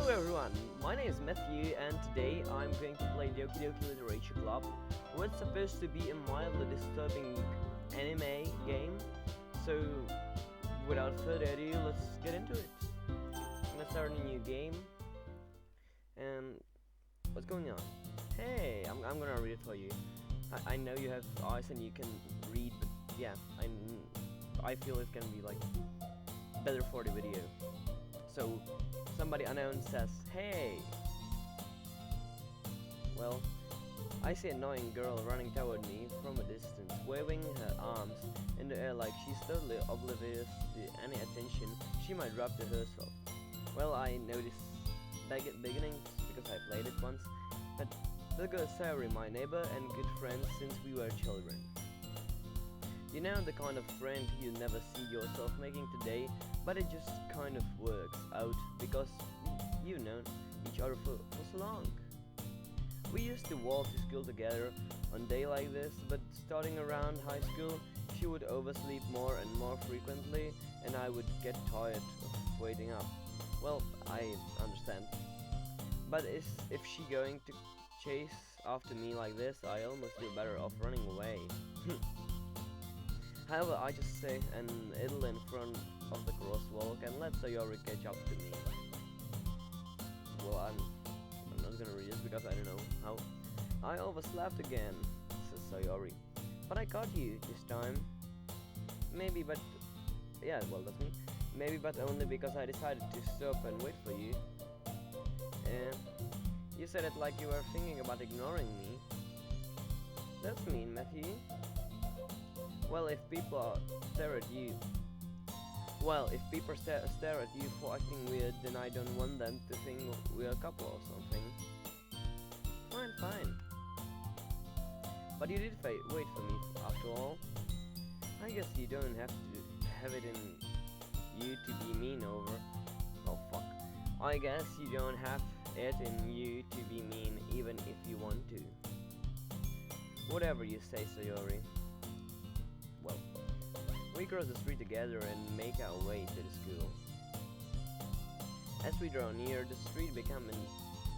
Hello everyone, my name is Matthew and today I'm going to play Doki Doki Literature Club, what's supposed to be a mildly disturbing anime game. So without further ado, let's get into it. I'm gonna start a new game. And what's going on? Hey, I'm gonna read it for you. I know you have eyes and you can read, but yeah, I feel it's gonna be like better for the video. So somebody unknown says, "Hey." Well, I see an annoying girl running toward me from a distance, waving her arms in the air like she's totally oblivious to any attention she might drop to herself. Well, I know this beginning because I played it once, but the girl is Sari, my neighbor and good friend since we were children. You know, the kind of friend you never see yourself making today, but it just kind of works out because you've known each other for so long. We used to walk to school together on day like this, but starting around high school, she would oversleep more and more frequently, and I would get tired of waiting up. Well, I understand. But if she going to chase after me like this, I almost feel better off running away. However, I just stay and idle in front of the crosswalk and let Sayori catch up to me. Well, I'm not gonna read this because I don't know how. I overslept again, says Sayori. But I caught you this time. Maybe, but yeah, well, that's me. Maybe, but only because I decided to stop and wait for you. And you said it like you were thinking about ignoring me. That's mean, Matthew. Well, if people stare at you for acting weird, then I don't want them to think we're a couple or something. Fine. But you did wait for me, after all. I guess you don't have to have it in you to be mean over. Oh fuck. I guess you don't have it in you to be mean even if you want to. Whatever you say, Sayori. Well, we cross the street together and make our way to the school. As we draw near, the street becomes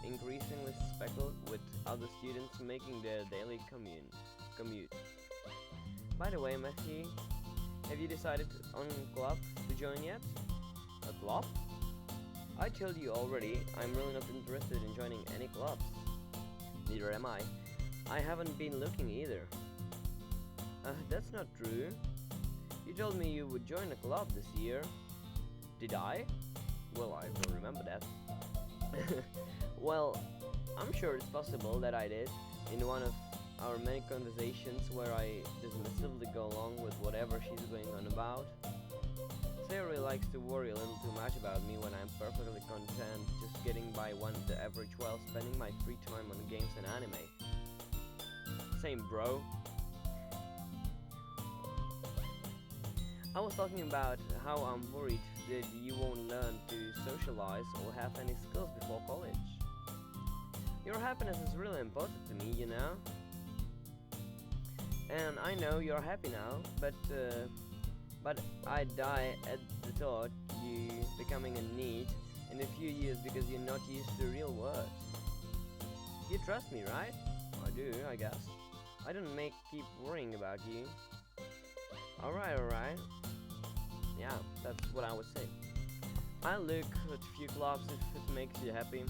increasingly speckled with other students making their daily commute. By the way, Matthew, have you decided on a club to join yet? A club? I told you already, I'm really not interested in joining any clubs. Neither am I. I haven't been looking either. That's not true. You told me you would join a club this year. Did I? Well, I don't remember that. Well, I'm sure it's possible that I did in one of our many conversations where I dismissively go along with whatever she's going on about. Sayori likes to worry a little too much about me when I'm perfectly content just getting by one the average while spending my free time on games and anime. Same, bro. I was talking about how I'm worried that you won't learn to socialize or have any skills before college. Your happiness is really important to me, you know? And I know you're happy now, but I die at the thought you becoming a need in a few years because you're not used to real world. You trust me, right? I do, I guess. I don't keep worrying about you. Alright. Yeah, that's what I would say. I'll look at a few clubs if it makes you happy.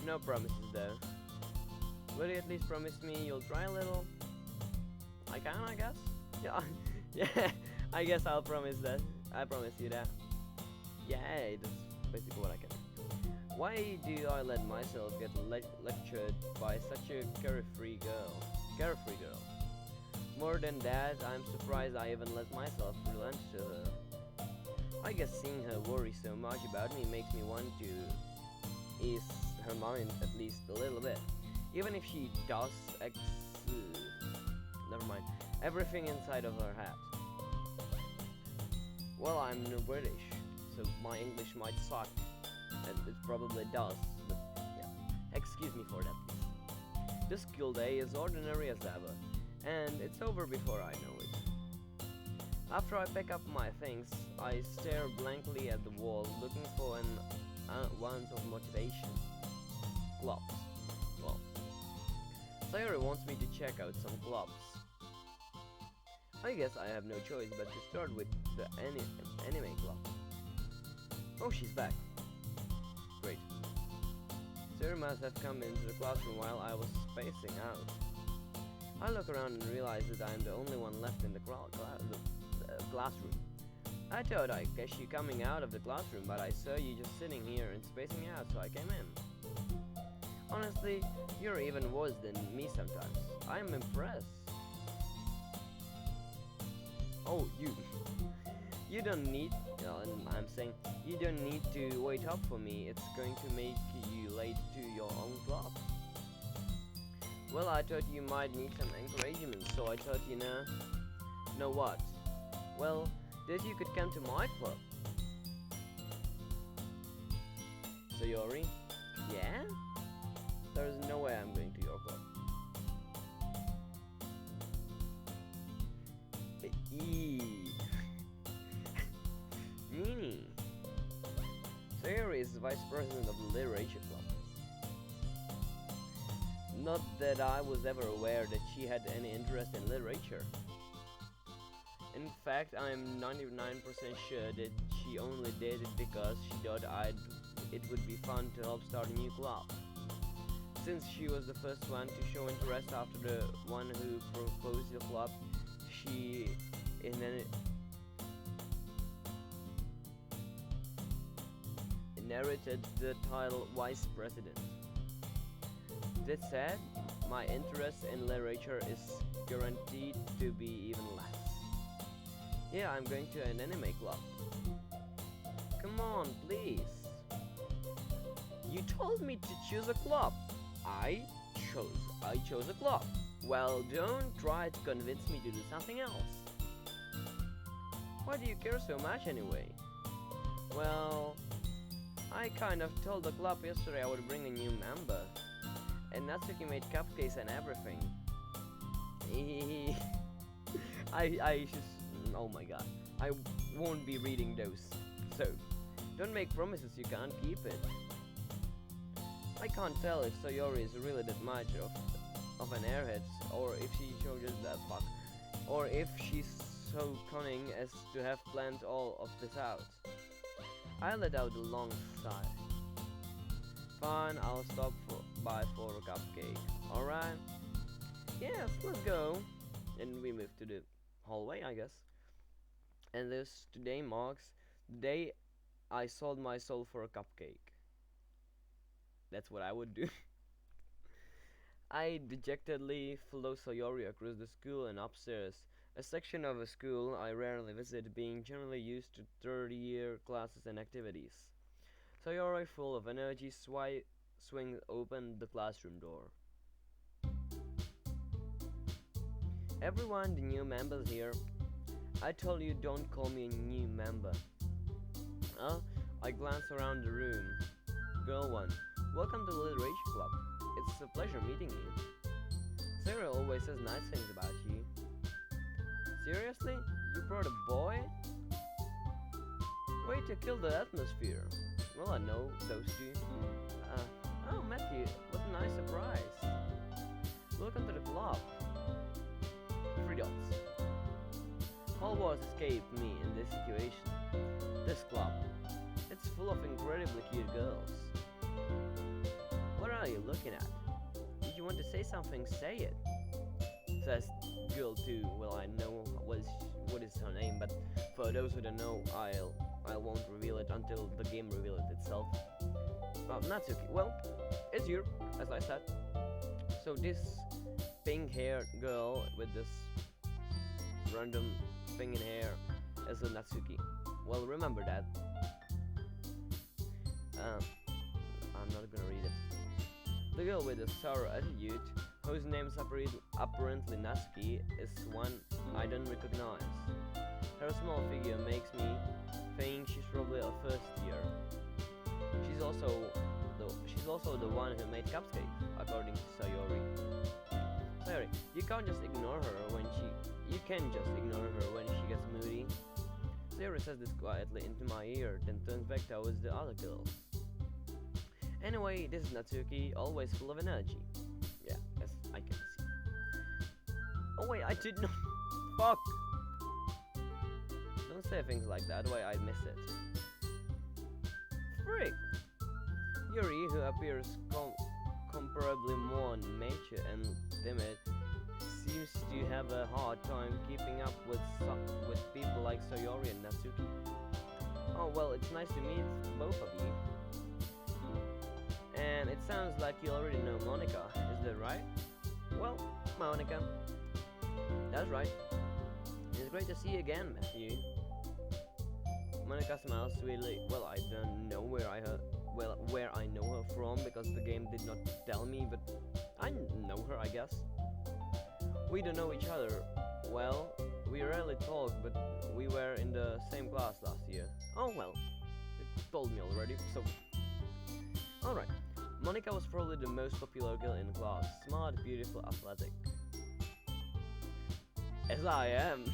No promises though. Will you at least promise me you'll try a little? I can, I guess? Yeah, yeah, I guess I'll promise that. I promise you that. Yay, that's basically what I can. Why do I let myself get lectured by such a carefree girl? More than that, I'm surprised I even let myself relent to her. I guess seeing her worry so much about me makes me want to ease her mind at least a little bit. Even if she does never mind, everything inside of her head. Well, I'm British, so my English might suck, and it probably does, but yeah, excuse me for that please. The school day is ordinary as ever, and it's over before I know it. After I pack up my things, I stare blankly at the wall, looking for one tons of motivation. Clubs. Well, Sayori wants me to check out some clubs. I guess I have no choice but to start with the anime club. Oh, she's back. Great. Sayori must have come into the classroom while I was spacing out. I look around and realize that I am the only one left in the classroom. I thought I guess you coming out of the classroom, but I saw you just sitting here and spacing out, so I came in. Honestly, you're even worse than me sometimes. I'm impressed. Oh, you. You don't need, I'm saying, you don't need to wait up for me. It's going to make you late to your own club. Well, I thought you might need some encouragement, so I thought, know what? Well, that you could come to my club. Sayori? Yeah? There's no way I'm going to your club. Meanie. Sayori is the vice president of the Literature Club. Not that I was ever aware that she had any interest in literature. In fact, I'm 99% sure that she only did it because she thought it would be fun to help start a new club. Since she was the first one to show interest after the one who proposed the club, she inherited the title Vice President. That said, my interest in literature is guaranteed to be even less. Yeah, I'm going to an anime club. Come on, please. You told me to choose a club. I chose a club. Well, don't try to convince me to do something else. Why do you care so much anyway? Well, I kind of told the club yesterday I would bring a new member. And Natsuki made cupcakes and everything. I just... Oh my god. I won't be reading those. So, don't make promises you can't keep it. I can't tell if Sayori is really that much of an airhead, or if she just that fuck, or if she's so cunning as to have planned all of this out. I let out a long sigh. Fine, I'll stop by for a cupcake. Alright? Yes, let's go. And we move to the hallway, I guess. And this today marks the day I sold my soul for a cupcake. That's what I would do. I dejectedly follow Sayori across the school and upstairs, a section of a school I rarely visit, being generally used to third-year classes and activities. Sayori, full of energy, swings open the classroom door. Everyone, the new members here. I told you don't call me a new member. I glance around the room. Girl 1, welcome to the Literature Club. It's a pleasure meeting you. Sarah always says nice things about you. Seriously? You brought a boy? Way to kill the atmosphere. Well, I know those two. Oh, Matthew, what a nice surprise. Welcome to the club. 3 dots. All wars escaped me in this situation. This club. It's full of incredibly cute girls. What are you looking at? If you want to say something, say it. Says girl 2. Well, I know what is her name, but for those who don't know, I won't reveal it until the game reveals it itself. Natsuki. Well, it's you, as I said. So this pink-haired girl with this random thing in hair is a Natsuki. Well, remember that. I'm not gonna read it. The girl with the sour attitude, whose name is apparently Natsuki, is one I don't recognize. Her small figure makes me think she's probably a first year. She's also the one who made cupcakes, according to Sayori. Sayori, you can't just ignore her when she gets moody. Sayori says this quietly into my ear, then turns back towards the other girls. Anyway, this is Natsuki, always full of energy. Yeah, as I can see. Oh wait, I did not. Fuck! Don't say things like that, way I miss it. Frick! Yuri, who appears comparably more mature and timid, seems to have a hard time keeping up with people like Sayori and Natsuki. Oh well, it's nice to meet both of you. And it sounds like you already know Monica, is that right? Well, Monica. That's right. It's great to see you again, Matthew. Monica smiles sweetly. Well, I don't know where I know her from because the game did not tell me, but I know her, I guess. We don't know each other. Well, we rarely talk, but we were in the same class last year. Oh well, it told me already, so... Alright, Monica was probably the most popular girl in class. Smart, beautiful, athletic. As I am.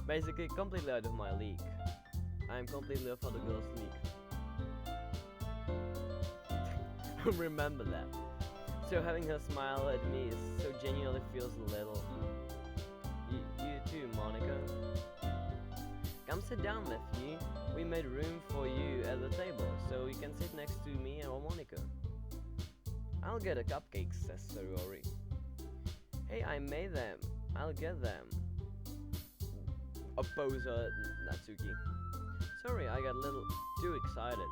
Basically, completely out of my league. I am completely off of the girls' league. Remember that. So having her smile at me so genuinely feels a little. You too, Monica. Come sit down, Matthew. We made room for you at the table, so you can sit next to me or Monica. I'll get a cupcake, says Sayori. Hey, I made them. I'll get them. Oppose her, Natsuki. Sorry, I got a little too excited.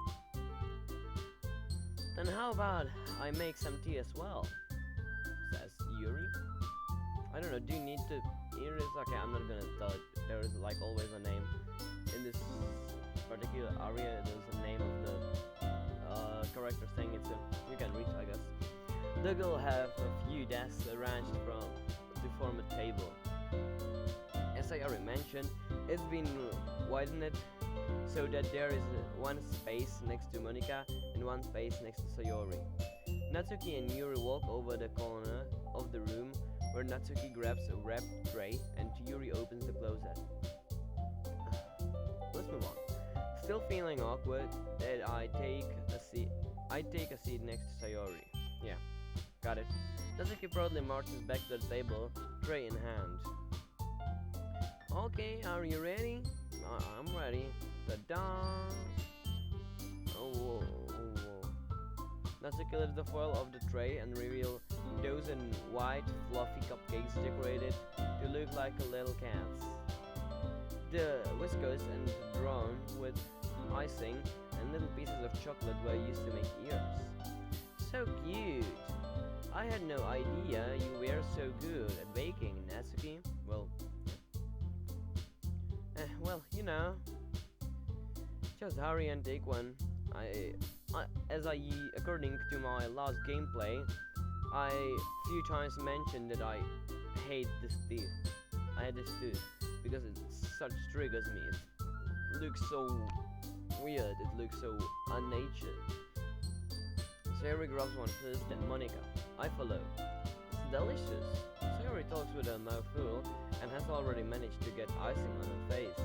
Then how about I make some tea as well? Says Yuri. I don't know, do you need to hear this? Okay, I'm not gonna tell it. There is like always a name. In this particular area, there's a name of the character saying it, so you can read, I guess. The girl have a few desks arranged to form a table. As I already mentioned, it's been widened so that there is one space next to Monica and one space next to Sayori. Natsuki and Yuri walk over the corner of the room where Natsuki grabs a wrapped tray and Yuri opens the closet. Let's move on. Still feeling awkward that I take a seat next to Sayori. Yeah, got it. Natsuki proudly marches back to the table, tray in hand. Okay, are you ready? I'm ready. Ta-da! Oh, whoa, oh, whoa. Natsuki lifts the foil of the tray and reveals dozen white, fluffy cupcakes decorated to look like a little cats. The whiskers and drawn with icing and little pieces of chocolate were used to make ears. So cute! I had no idea you were so good at baking, Natsuki. Well, you know. Just hurry and take one. According to my last gameplay, I few times mentioned that I hate this teeth. I hate this tooth because it such triggers me. It looks so weird. It looks so unnatured. Sayori grabs one first, then Monica. I follow. It's delicious. Sayori talks with her mouth full and has already managed to get icing on her face.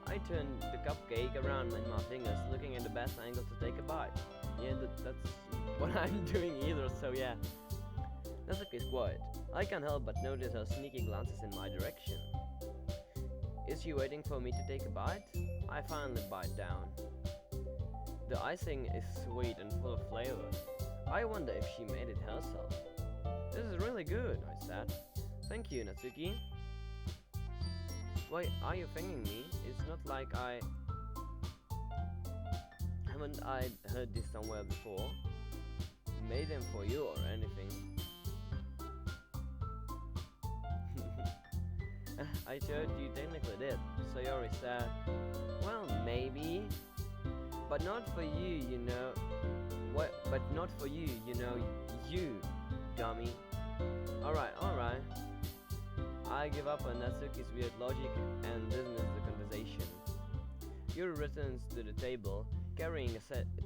I turn the cupcake around in my fingers, looking at the best angle to take a bite. Yeah, that's what I'm doing either, so yeah. Natsuki's quiet. I can't help but notice her sneaky glances in my direction. Is she waiting for me to take a bite? I finally bite down. The icing is sweet and full of flavor. I wonder if she made it herself. This is really good, I said. Thank you, Natsuki. Why are you thanking me? It's not like haven't I heard this somewhere before? Made them for you or anything? I thought you technically did. Sayori said, well, maybe. But not for you, you know. What? But not for you, you know. You, dummy. Alright. I give up on Natsuki's weird logic and dismiss the conversation. Yuri returns to the table, carrying a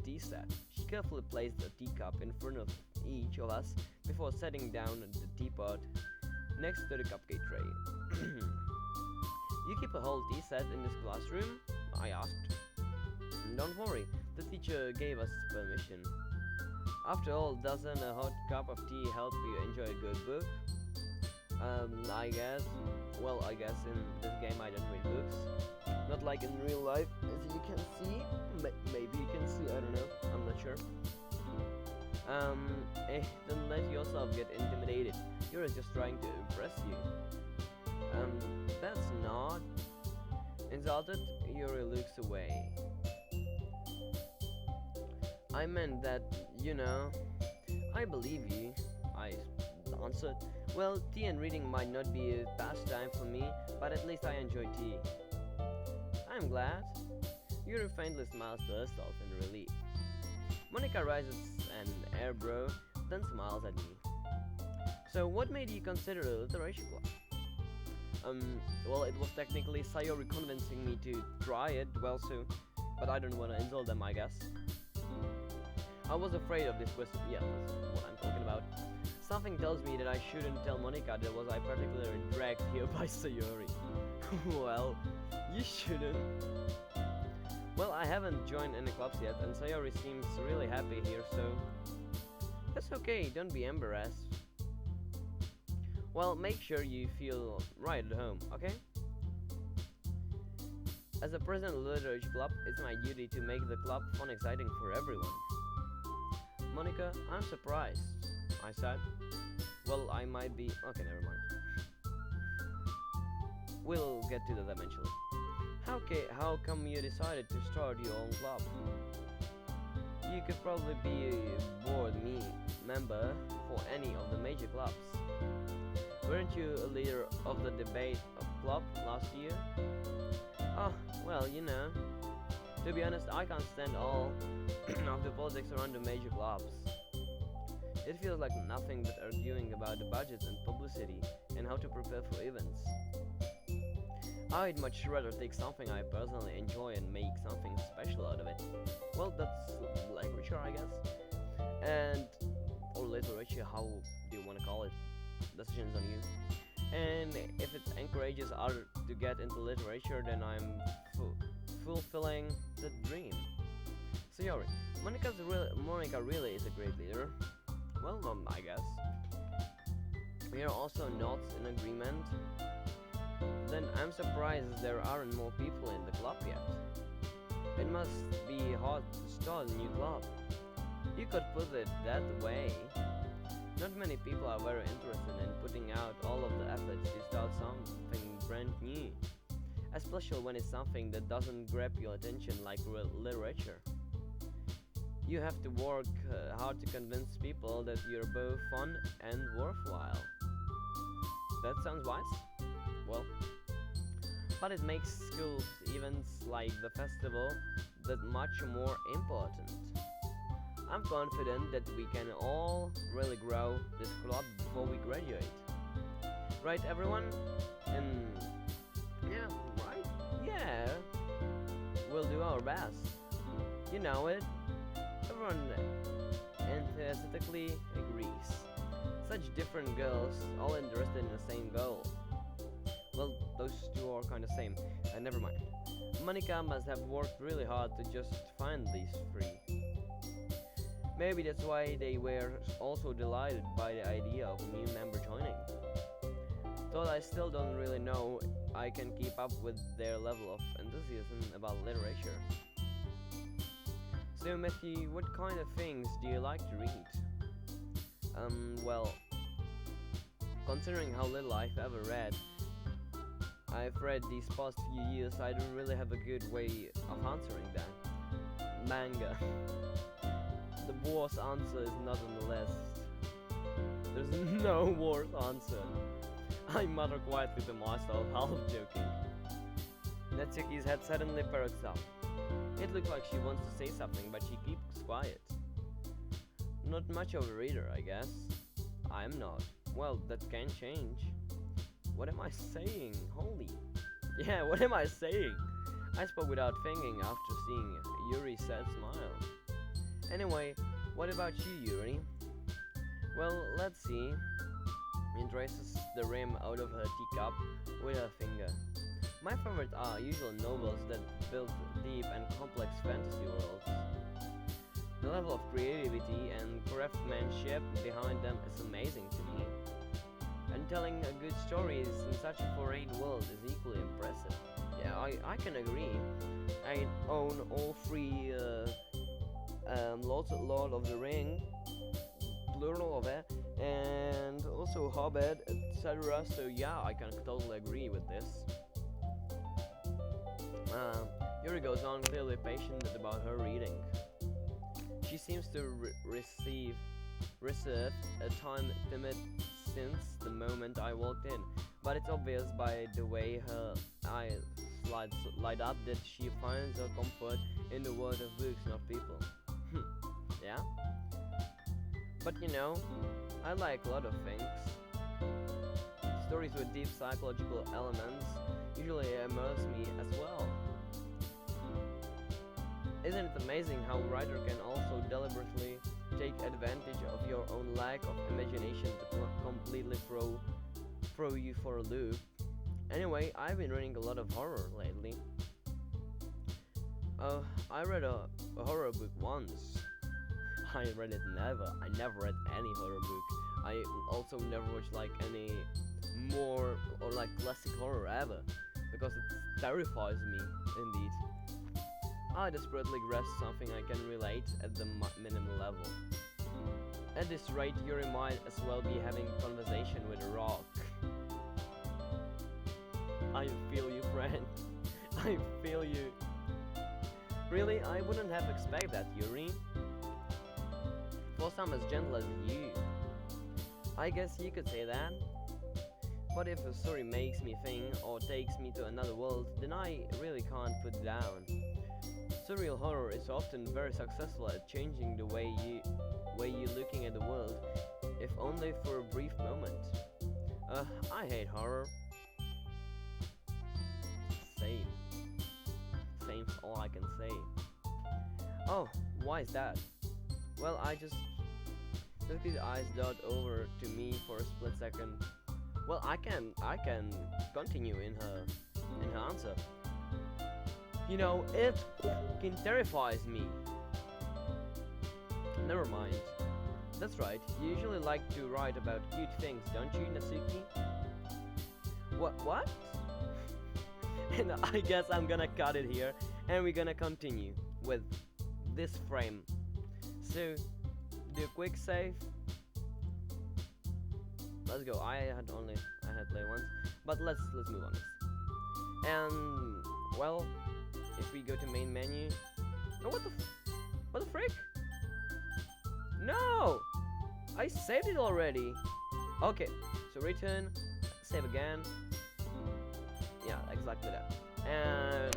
tea set. She carefully placed a teacup in front of each of us before setting down the teapot next to the cupcake tray. You keep a whole tea set in this classroom? I asked. Don't worry, the teacher gave us permission. After all, doesn't a hot cup of tea help you enjoy a good book? I guess. Well, I guess in this game I don't read books. Not like in real life, as you can see. Maybe you can see, I don't know. I'm not sure. Don't let yourself get intimidated. You're just trying to impress you. That's not. Insulted, Yuri looks away. I meant that, I believe you, I answered. Well, tea and reading might not be a pastime for me, but at least I enjoy tea. I'm glad. Yuri faintly smiles to herself in relief. Monica raises an eyebrow, then smiles at me. So, what made you consider a literature club? Well, it was technically Sayori convincing me to try it, but I don't want to insult them, I guess. I was afraid of this question. Yeah, that's what I'm talking about. Something tells me that I shouldn't tell Monica that was I particularly dragged here by Sayori. Well, you shouldn't. Well, I haven't joined any clubs yet, and Sayori seems really happy here, so that's okay, don't be embarrassed. Well, make sure you feel right at home, okay? As a president of the Literature Club, it's my duty to make the club fun and exciting for everyone. Monica, I'm surprised, I said. Well, I might be... Okay, never mind. We'll get to that eventually. How come you decided to start your own club? You could probably be a board member for any of the major clubs. Weren't you a leader of the debate club last year? Oh, well, To be honest, I can't stand all of the politics around the major clubs. It feels like nothing but arguing about the budgets and publicity and how to prepare for events. I'd much rather take something I personally enjoy and make something special out of it. Well, that's literature, I guess. Or literature, how do you want to call it? Decisions on you. And if it encourages others to get into literature, then I'm fulfilling the dream. Sayori, Monica really is a great leader. Well, I guess. We are also not in agreement. Then I'm surprised there aren't more people in the club yet. It must be hard to start a new club. You could put it that way. Not many people are very interested in putting out all of the efforts to start something brand new, especially when it's something that doesn't grab your attention like literature. You have to work hard to convince people that you're both fun and worthwhile. That sounds wise? Well, but it makes schools events like the festival that much more important. I'm confident that we can all really grow this club before we graduate. Right, everyone? Yeah, right? Yeah. We'll do our best. You know it. Everyone enthusiastically agrees. Such different girls, all interested in the same goal. Well, those two are kind of same. Never mind. Monica must have worked really hard to just find these three. Maybe that's why they were also delighted by the idea of a new member joining. Though I still don't really know I can keep up with their level of enthusiasm about literature. So Matthew, what kind of things do you like to read? Well, considering how little I've ever read, I've read these past few years, I don't really have a good way of answering that. Manga. The worst answer is not on the list. There's no worse answer. I mutter quietly to myself, half joking. Natsuki's head suddenly perks up. It looks like she wants to say something, but she keeps quiet. Not much of a reader, I guess. I'm not. Well, that can change. What am I saying? Holy. Yeah, what am I saying? I spoke without thinking after seeing Yuri's sad smile. Anyway, what about you, Yuri? Well, let's see. She traces the rim out of her teacup with her finger. My favorites are usually novels that build deep and complex fantasy worlds. The level of creativity and craftsmanship behind them is amazing to me. And telling a good stories in such a foreign world is equally impressive. Yeah, I can agree. I own all three Lord of the Ring, plural of it, and also Hobbit, etc. So yeah, I can totally agree with this. Yuri goes on, clearly passionate about her reading. She seems to reserve a time timid since the moment I walked in, but it's obvious by the way her eyes light up that she finds her comfort in the world of books, not people. Yeah? But you know, I like a lot of things. Stories with deep psychological elements usually immerse me as well. Isn't it amazing how a writer can also deliberately take advantage of your own lack of imagination to completely throw you for a loop? Anyway, I've been reading a lot of horror lately. I read a horror book once. I never read any horror book. I also never watched like any more or like classic horror ever, because it terrifies me indeed. I desperately grasp something I can relate at the minimum level. At this rate, you might as well be having a conversation with a rock. I feel you, friend. I feel you. Really, I wouldn't have expected that, Yuri. For some as gentle as you. I guess you could say that. But if a story makes me think or takes me to another world, then I really can't put it down. Surreal horror is often very successful at changing the way you're looking at the world, if only for a brief moment. I hate horror. Same. Same's all I can say. Oh, why is that? Well, I just Doki's eyes dart over to me for a split second. Well, I can continue in her answer. You know, it fucking terrifies me. Never mind. That's right, you usually like to write about cute things, don't you, Natsuki? What? And I guess I'm gonna cut it here, and we're gonna continue with this frame. So, do a quick save. Let's go. I had play once, but let's move on this. And well, if we go to main menu, oh, what the frick? No, I saved it already. Okay, so return, save again. Yeah, exactly that. And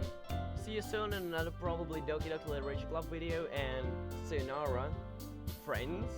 see you soon in another probably Doki Doki Literature Club video. And sayonara, friends.